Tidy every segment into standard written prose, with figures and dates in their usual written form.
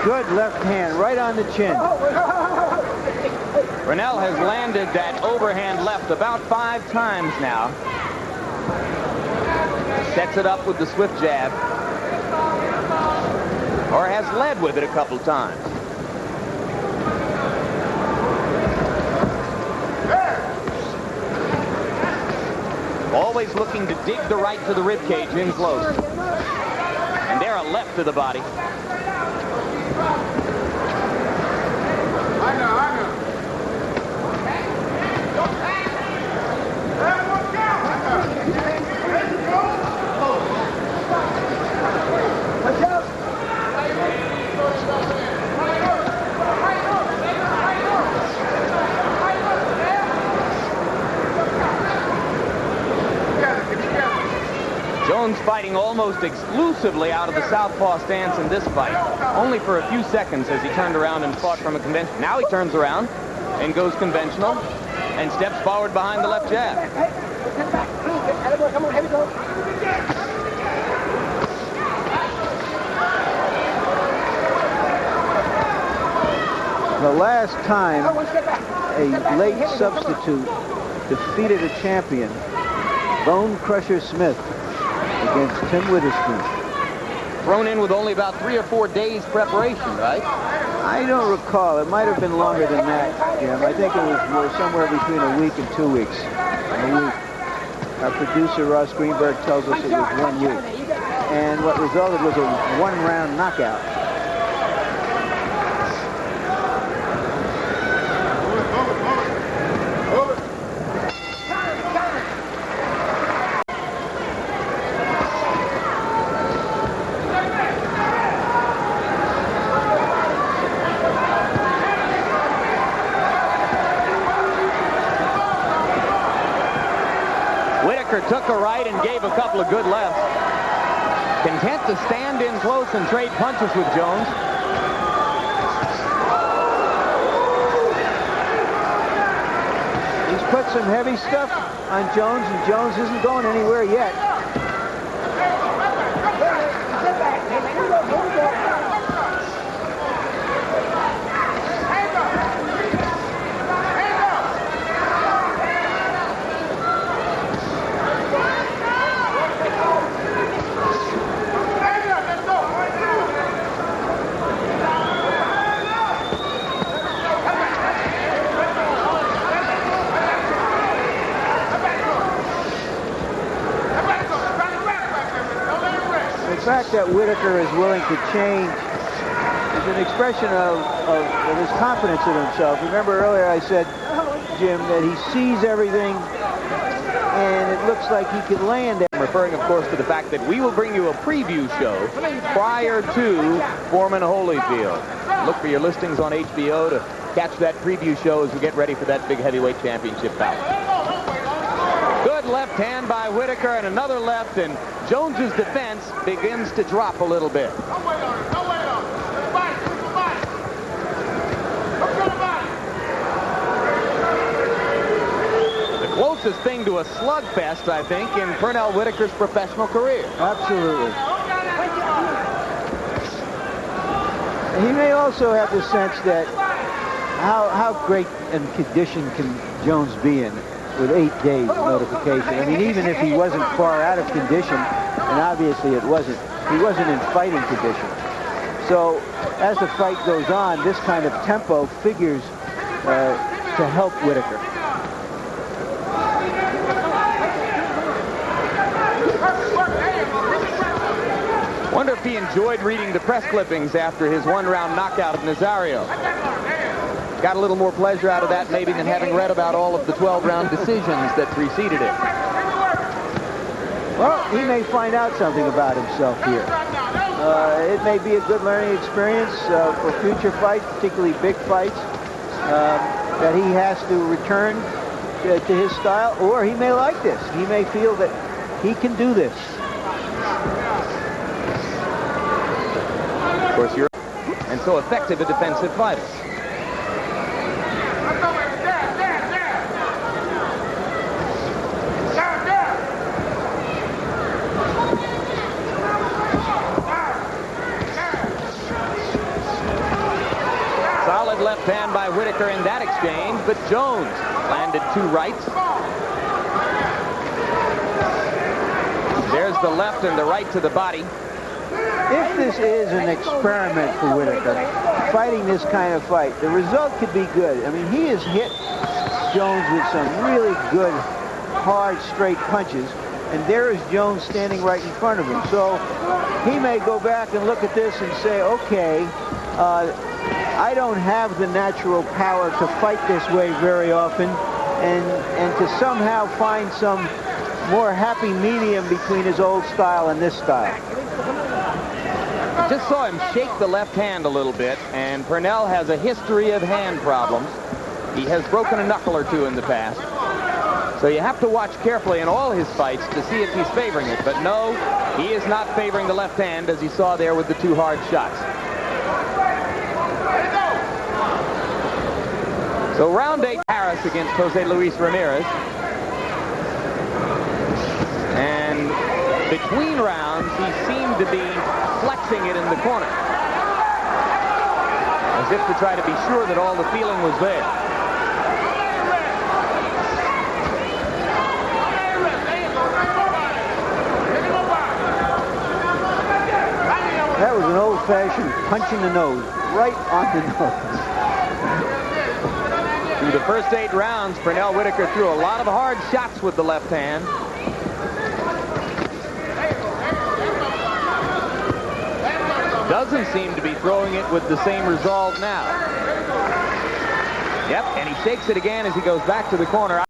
Good left hand right on the chin. Pernell has landed that overhand left about 5 times now. Sets it up with the swift jab. Or has led with it a couple times. Always looking to dig the right to the rib cage in close. And there a left to the body. Jones fighting almost exclusively out of the southpaw stance in this fight. Only for a few seconds as he turned around and fought from a conventional. Now he turns around and goes conventional and steps forward behind the left jab. The last time a late substitute defeated a champion, Bone Crusher Smith, against Tim Witherspoon. Thrown in with only about 3 or 4 days preparation, right? I don't recall. It might have been longer than that, Jim. I think it was somewhere between a week and 2 weeks. Our producer, Ross Greenberg, tells us it was 1 week. And what resulted was a 1-round knockout. Took a right and gave a couple of good lefts. Content to stand in close and trade punches with Jones. He's put some heavy stuff on Jones, and Jones isn't going anywhere yet. The fact that Whitaker is willing to change is an expression of his confidence in himself. Remember earlier I said, Jim, that he sees everything and it looks like he can land it. I'm referring, of course, to the fact that we will bring you a preview show prior to Foreman Holyfield. Look for your listings on HBO to catch that preview show as we get ready for that big heavyweight championship bout. Good left hand by Whitaker and another left, and Jones's defense begins to drop a little bit. The closest thing to a slugfest, I think, in Pernell Whitaker's professional career. Absolutely. He may also have the sense that how great in condition can Jones be in with 8 days of notification. I mean, even if he wasn't far out of condition, and obviously it wasn't, he wasn't in fighting condition. So as the fight goes on, this kind of tempo figures to help Whitaker. Wonder if he enjoyed reading the press clippings after his 1-round knockout of Nazario. Got a little more pleasure out of that maybe than having read about all of the 12-round decisions that preceded it. Well, he may find out something about himself here. It may be a good learning experience for future fights, particularly big fights, that he has to return to his style, or he may like this. He may feel that he can do this. Of course, you're and so effective a defensive fighter. Whitaker in that exchange, but Jones landed 2 rights. There's the left and the right to the body. If this is an experiment for Whitaker, fighting this kind of fight, the result could be good. I mean, he has hit Jones with some really good, hard, straight punches, and there is Jones standing right in front of him. So he may go back and look at this and say, okay, I don't have the natural power to fight this way very often, and to somehow find some more happy medium between his old style and this style. Just saw him shake the left hand a little bit, and Pernell has a history of hand problems. He has broken a knuckle or 2 in the past. So you have to watch carefully in all his fights to see if he's favoring it. But no, he is not favoring the left hand, as he saw there with the 2 hard shots. So round 8, Harris against Jose Luis Ramirez. And between rounds, he seemed to be flexing it in the corner, as if to try to be sure that all the feeling was there. That was an old-fashioned punch in the nose, right on the nose. Through the first 8 rounds, Pernell Whitaker threw a lot of hard shots with the left hand. Doesn't seem to be throwing it with the same resolve now. Yep, and he shakes it again as he goes back to the corner.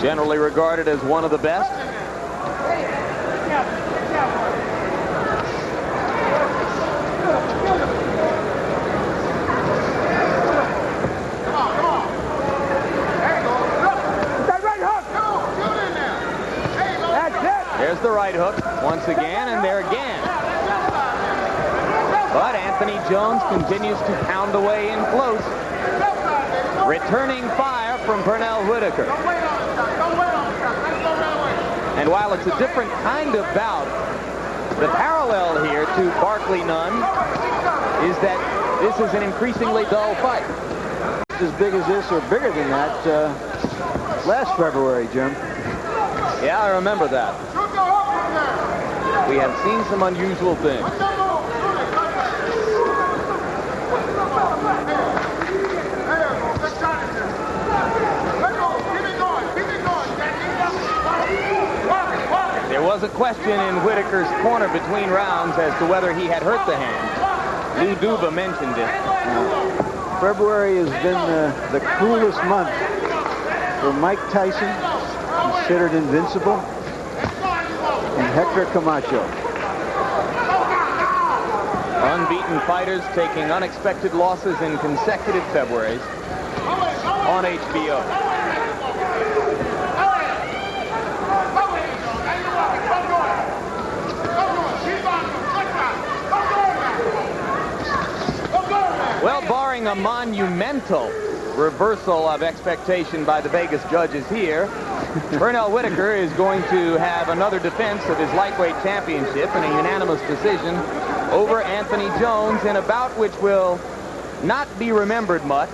Generally regarded as one of the best. There's the right hook once again, and there again. But Anthony Jones continues to pound away in close. Returning fire from Pernell Whitaker. And while it's a different kind of bout, the parallel here to Barkley Nunn is that this is an increasingly dull fight. As big as this or bigger than that last February, Jim. Yeah, I remember that. We have seen some unusual things. There was a question in Whitaker's corner between rounds as to whether he had hurt the hand. Lou Duva mentioned it. February has been the cruelest month for Mike Tyson, considered invincible, and Hector Camacho. Unbeaten fighters taking unexpected losses in consecutive Februarys on HBO. Well, barring a monumental reversal of expectation by the Vegas judges here, Pernell Whitaker is going to have another defense of his lightweight championship in a unanimous decision over Anthony Jones in a bout which will not be remembered much,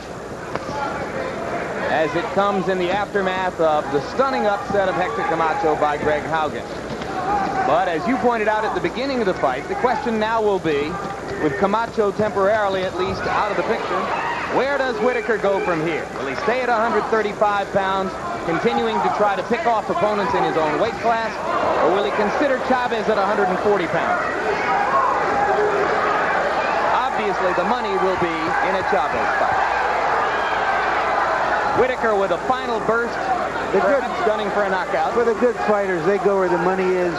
as it comes in the aftermath of the stunning upset of Hector Camacho by Greg Haugen. But as you pointed out at the beginning of the fight, the question now will be, with Camacho temporarily at least out of the picture, where does Whitaker go from here? Will he stay at 135 pounds, continuing to try to pick off opponents in his own weight class, or will he consider Chavez at 140 pounds? Obviously, the money will be in a Chavez fight. Whitaker with a final burst, gunning for a knockout. For the good fighters, they go where the money is.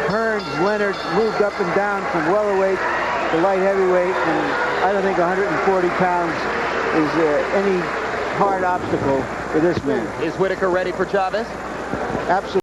Hearns, Leonard moved up and down from welterweight to light heavyweight, and I don't think 140 pounds is any hard obstacle for this man. Is Whitaker ready for Chavez? Absolutely.